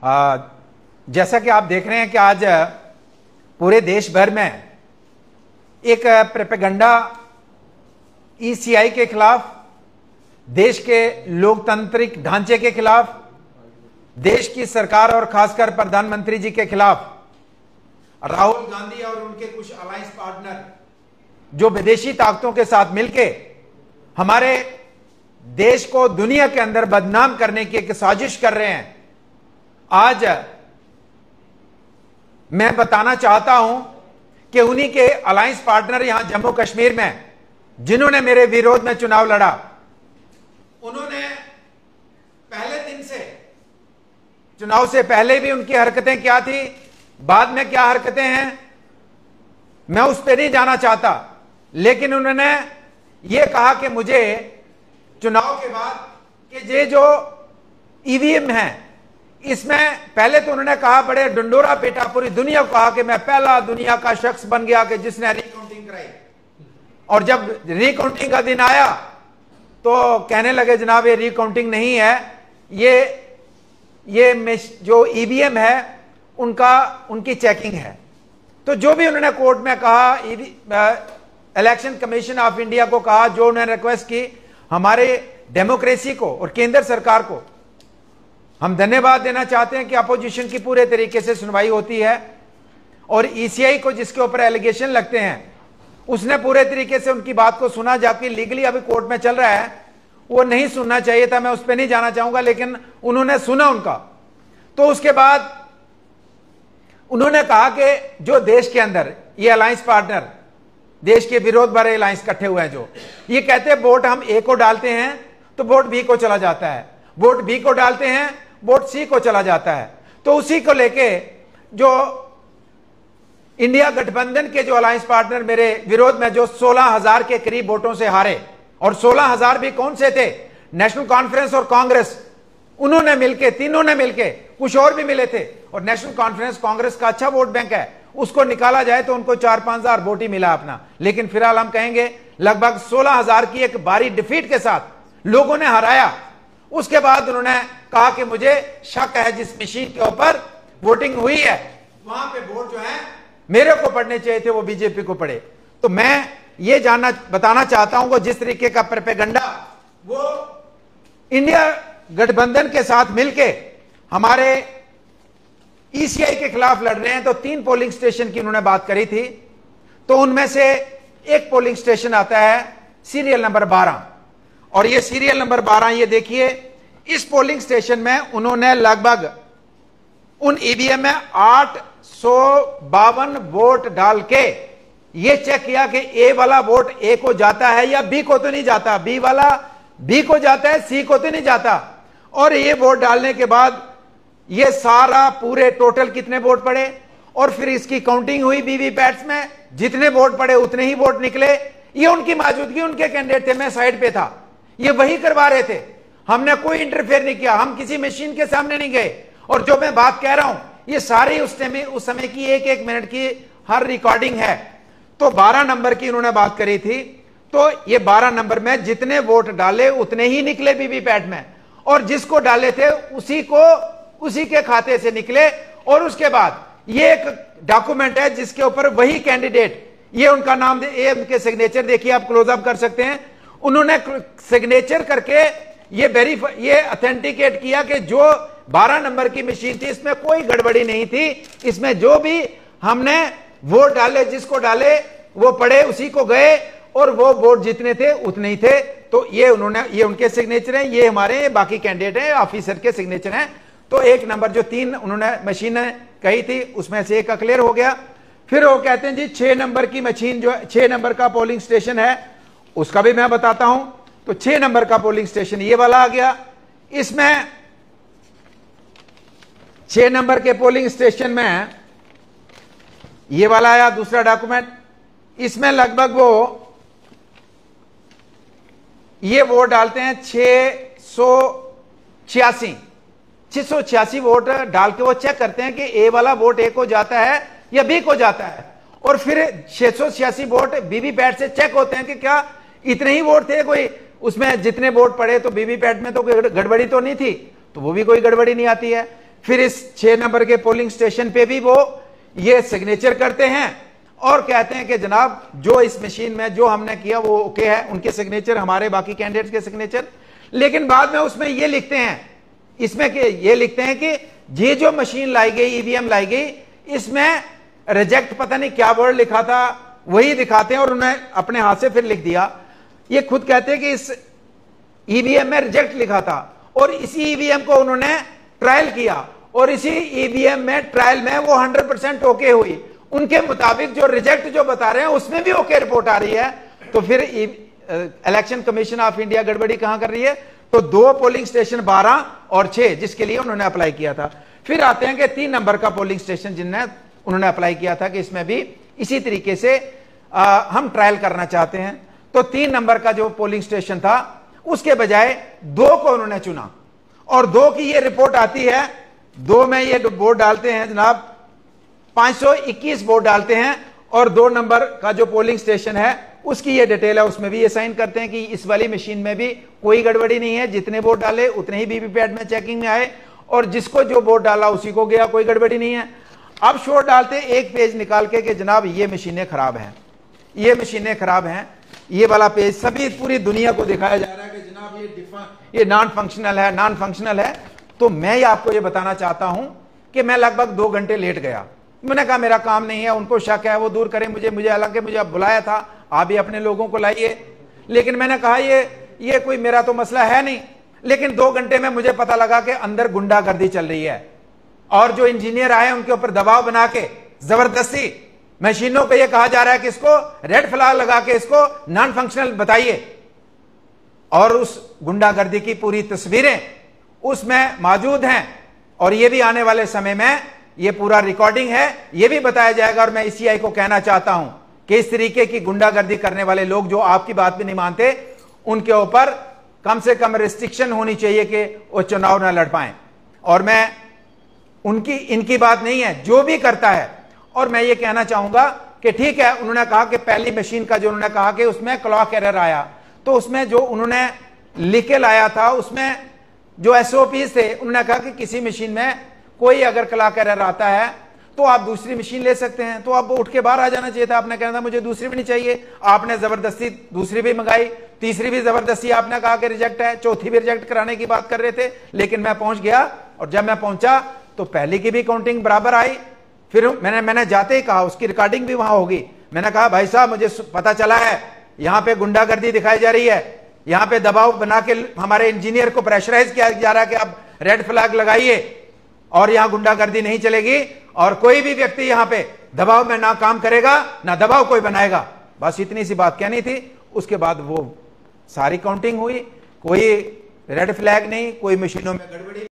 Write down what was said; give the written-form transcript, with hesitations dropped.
जैसा कि आप देख रहे हैं कि आज पूरे देश भर में एक प्रोपेगेंडा ईसीआई के खिलाफ, देश के लोकतांत्रिक ढांचे के खिलाफ, देश की सरकार और खासकर प्रधानमंत्री जी के खिलाफ राहुल गांधी और उनके कुछ अलायंस पार्टनर जो विदेशी ताकतों के साथ मिलके हमारे देश को दुनिया के अंदर बदनाम करने की एक साजिश कर रहे हैं। आज मैं बताना चाहता हूं कि उन्हीं के अलायंस पार्टनर यहां जम्मू कश्मीर में जिन्होंने मेरे विरोध में चुनाव लड़ा, उन्होंने पहले दिन से, चुनाव से पहले भी उनकी हरकतें क्या थी, बाद में क्या हरकतें हैं, मैं उस पर नहीं जाना चाहता। लेकिन उन्होंने ये कहा कि मुझे चुनाव के बाद कि ये जो ईवीएम है, इसमें पहले तो उन्होंने कहा, बड़े डंडोरा पेटा पूरी दुनिया को कहा कि मैं पहला दुनिया का शख्स बन गया कि जिसने रिकाउंटिंग कराई। और जब रिकाउंटिंग का दिन आया तो कहने लगे जनाब ये रिकाउंटिंग नहीं है, ये जो ईवीएम है उनकी चेकिंग है। तो जो भी उन्होंने कोर्ट में कहा, इलेक्शन कमीशन ऑफ इंडिया को कहा, जो उन्होंने रिक्वेस्ट की, हमारे डेमोक्रेसी को और केंद्र सरकार को हम धन्यवाद देना चाहते हैं कि अपोजिशन की पूरे तरीके से सुनवाई होती है। और ईसीआई को जिसके ऊपर एलिगेशन लगते हैं उसने पूरे तरीके से उनकी बात को सुना, जबकि लीगली अभी कोर्ट में चल रहा है, वो नहीं सुनना चाहिए था, मैं उस पर नहीं जाना चाहूंगा, लेकिन उन्होंने सुना उनका। तो उसके बाद उन्होंने कहा कि जो देश के अंदर ये अलायंस पार्टनर, देश के विरोध भरे अलायंस इकट्ठे हुए हैं, जो ये कहते हैं वोट हम ए को डालते हैं तो वोट बी को चला जाता है, वोट बी को डालते हैं वोट सी को चला जाता है। तो उसी को लेके जो इंडिया गठबंधन के जो अलायंस पार्टनर मेरे विरोध में जो 16,000 के करीब वोटों से हारे, और 16,000 भी कौन से थे, नेशनल कॉन्फ्रेंस और कांग्रेस, उन्होंने मिलके, तीनों ने मिलके, कुछ और भी मिले थे, और नेशनल कॉन्फ्रेंस कांग्रेस का अच्छा वोट बैंक है, उसको निकाला जाए तो उनको 4-5 हजार वोट ही मिला अपना। लेकिन फिलहाल हम कहेंगे लगभग 16,000 की एक भारी डिफीट के साथ लोगों ने हराया। उसके बाद उन्होंने कहा कि मुझे शक है जिस मशीन के ऊपर वोटिंग हुई है वहां पे वोट जो है मेरे को पड़ने चाहिए थे, वो बीजेपी को पड़े। तो मैं ये बताना चाहता हूं कि जिस तरीके का प्रोपेगेंडा वो इंडिया गठबंधन के साथ मिलके हमारे ईसीआई के खिलाफ लड़ रहे हैं। तो 3 पोलिंग स्टेशन की उन्होंने बात करी थी, तो उनमें से एक पोलिंग स्टेशन आता है सीरियल नंबर 12, और ये सीरियल नंबर 12, ये देखिए, इस पोलिंग स्टेशन में उन्होंने लगभग उन ईवीएम में 852 वोट डाल के ये चेक किया कि ए वाला वोट ए को जाता है या बी को तो नहीं जाता, बी वाला बी को जाता है, सी को तो नहीं जाता। और ये वोट डालने के बाद ये सारा पूरे टोटल कितने वोट पड़े, और फिर इसकी काउंटिंग हुई वीवीपैट्स में, जितने वोट पड़े उतने ही वोट निकले। ये उनकी मौजूदगी, उनके कैंडिडेट थे, मैं साइड पे था, ये वही करवा रहे थे, हमने कोई इंटरफेयर नहीं किया, हम किसी मशीन के सामने नहीं गए। और जो मैं बात कह रहा हूं ये सारी उस समय की 1-1 मिनट की हर रिकॉर्डिंग है। तो 12 नंबर की उन्होंने बात करी थी, तो ये 12 नंबर में जितने वोट डाले उतने ही निकले वीवीपैट में, और जिसको डाले थे उसी के खाते से निकले। और उसके बाद ये एक डॉक्यूमेंट है जिसके ऊपर वही कैंडिडेट, ये उनका नाम, ये उनके सिग्नेचर देखिए, आप क्लोजअप कर सकते हैं, उन्होंने सिग्नेचर करके ये ऑथेंटिकेट किया कि जो 12 नंबर की मशीन थी इसमें कोई गड़बड़ी नहीं थी, इसमें जो भी हमने वोट डाले, जिसको डाले वो पड़े, उसी को गए, और वो वोट जितने थे उतने ही थे। तो ये उनके सिग्नेचर हैं, ये हमारे बाकी कैंडिडेट हैं, ऑफिसर के सिग्नेचर हैं। तो एक नंबर जो 3 उन्होंने मशीनें कही थी उसमें से एक का क्लियर हो गया। फिर वो कहते हैं जी 6 नंबर की मशीन, जो 6 नंबर का पोलिंग स्टेशन है उसका भी मैं बताता हूं। तो 6 नंबर का पोलिंग स्टेशन ये वाला आ गया, इसमें 6 नंबर के पोलिंग स्टेशन में ये वाला आया दूसरा डॉक्यूमेंट, इसमें लगभग वो ये वोट डालते हैं 686 वोट डाल के वो चेक करते हैं कि ए वाला वोट ए को जाता है या बी को जाता है, और फिर 686 वोट वीवीपैट से चेक होते हैं कि क्या इतने ही वोट थे, कोई उसमें जितने वोट पड़े तो वीवीपैट में तो गड़बड़ी तो नहीं थी, तो वो भी कोई गड़बड़ी नहीं आती है। फिर इस 6 नंबर के पोलिंग स्टेशन पे भी वो ये सिग्नेचर करते हैं और कहते हैं कि जनाब जो इस मशीन में जो हमने किया वो ओके है, उनके सिग्नेचर, हमारे बाकी कैंडिडेट्स के सिग्नेचर। लेकिन बाद में उसमें ये लिखते हैं, इसमें ये लिखते हैं कि ये जो मशीन लाई गई, ईवीएम लाई गई, इसमें रिजेक्ट पता नहीं क्या वर्ड लिखा था वही दिखाते हैं और उन्हें अपने हाथ से फिर लिख दिया। ये खुद कहते हैं कि इस ईवीएम में रिजेक्ट लिखा था और इसी ईवीएम को उन्होंने ट्रायल किया और इसी ईवीएम में ट्रायल में वो 100% ओके हुई। उनके मुताबिक जो रिजेक्ट जो बता रहे हैं उसमें भी ओके रिपोर्ट आ रही है। तो फिर इलेक्शन कमीशन ऑफ इंडिया गड़बड़ी कहां कर रही है? तो 2 पोलिंग स्टेशन 12 और 6 जिसके लिए उन्होंने अप्लाई किया था। फिर आते हैं कि 3 नंबर का पोलिंग स्टेशन जिन्हें उन्होंने अप्लाई किया था कि इसमें भी इसी तरीके से हम ट्रायल करना चाहते हैं। तो 3 नंबर का जो पोलिंग स्टेशन था उसके बजाय 2 को उन्होंने चुना और 2 की ये रिपोर्ट आती है। 2 में ये वोट डालते हैं जनाब, 521 वोट डालते हैं और 2 नंबर का जो पोलिंग स्टेशन है उसकी ये डिटेल है, उसमें भी ये साइन करते हैं कि इस वाली मशीन में भी कोई गड़बड़ी नहीं है, जितने वोट डाले उतने ही वीवीपैट में चेकिंग में आए और जिसको जो वोट डाला उसी को गया, कोई गड़बड़ी नहीं है। अब शोर डालते एक पेज निकाल के कि जनाब ये मशीनें खराब हैं, ये मशीनें खराब हैं। ये वाला पेज सभी पूरी दुनिया को दिखाया जा रहा है कि जनाब ये नॉन फंक्शनल है, नॉन फंक्शनल है। तो मैं आपको ये बताना चाहता हूं कि मैं लगभग 2 घंटे लेट गया। मैंने कहा मेरा काम नहीं है, उनको शक है वो दूर करें मुझे हालांकि मुझे बुलाया था, आप भी अपने लोगों को लाइए। लेकिन मैंने कहा ये कोई मेरा तो मसला है नहीं। लेकिन 2 घंटे में मुझे पता लगा कि अंदर गुंडागर्दी चल रही है और जो इंजीनियर आए उनके ऊपर दबाव बना के जबरदस्ती मशीनों को यह कहा जा रहा है कि इसको रेड फ्लैग लगा के इसको नॉन फंक्शनल बताइए। और उस गुंडागर्दी की पूरी तस्वीरें उसमें मौजूद हैं और यह भी आने वाले समय में ये पूरा रिकॉर्डिंग है, यह भी बताया जाएगा। और मैं ईसीआई को कहना चाहता हूं कि इस तरीके की गुंडागर्दी करने वाले लोग जो आपकी बात भी नहीं मानते, उनके ऊपर कम से कम रिस्ट्रिक्शन होनी चाहिए कि वो चुनाव न लड़ पाएं। और मैं इनकी बात नहीं है, जो भी करता है। और मैं ये कहना चाहूंगा कि ठीक है, उन्होंने कहा कि पहली मशीन का जो उन्होंने कहा कि उसमें क्लॉक एरर आया, तो उसमें जो उन्होंने लिख के लाया था उसमें जो एसओपीज थे, उन्होंने कहा कि किसी मशीन में कोई अगर क्लॉक एरर आता है तो आप दूसरी मशीन ले सकते हैं। तो आप उठ के बाहर आ जाना चाहिए था, आपने कहना था मुझे दूसरी भी नहीं चाहिए। आपने जबरदस्ती दूसरी भी मंगाई, तीसरी भी जबरदस्ती आपने कहा कि रिजेक्ट है, चौथी भी रिजेक्ट कराने की बात कर रहे थे। लेकिन मैं पहुंच गया और जब मैं पहुंचा तो पहली की भी काउंटिंग बराबर आई। फिर मैंने जाते ही कहा, उसकी रिकॉर्डिंग भी वहां होगी, मैंने कहा भाई साहब मुझे पता चला है यहां पे गुंडागर्दी दिखाई जा रही है, यहां पे दबाव बना के हमारे इंजीनियर को प्रेशराइज किया जा रहा है कि आप रेड फ्लैग लगाइए और यहां गुंडागर्दी नहीं चलेगी और कोई भी व्यक्ति यहां पे दबाव में ना काम करेगा ना दबाव कोई बनाएगा। बस इतनी सी बात कहनी थी। उसके बाद वो सारी काउंटिंग हुई, कोई रेड फ्लैग नहीं, कोई मशीनों में गड़बड़ी।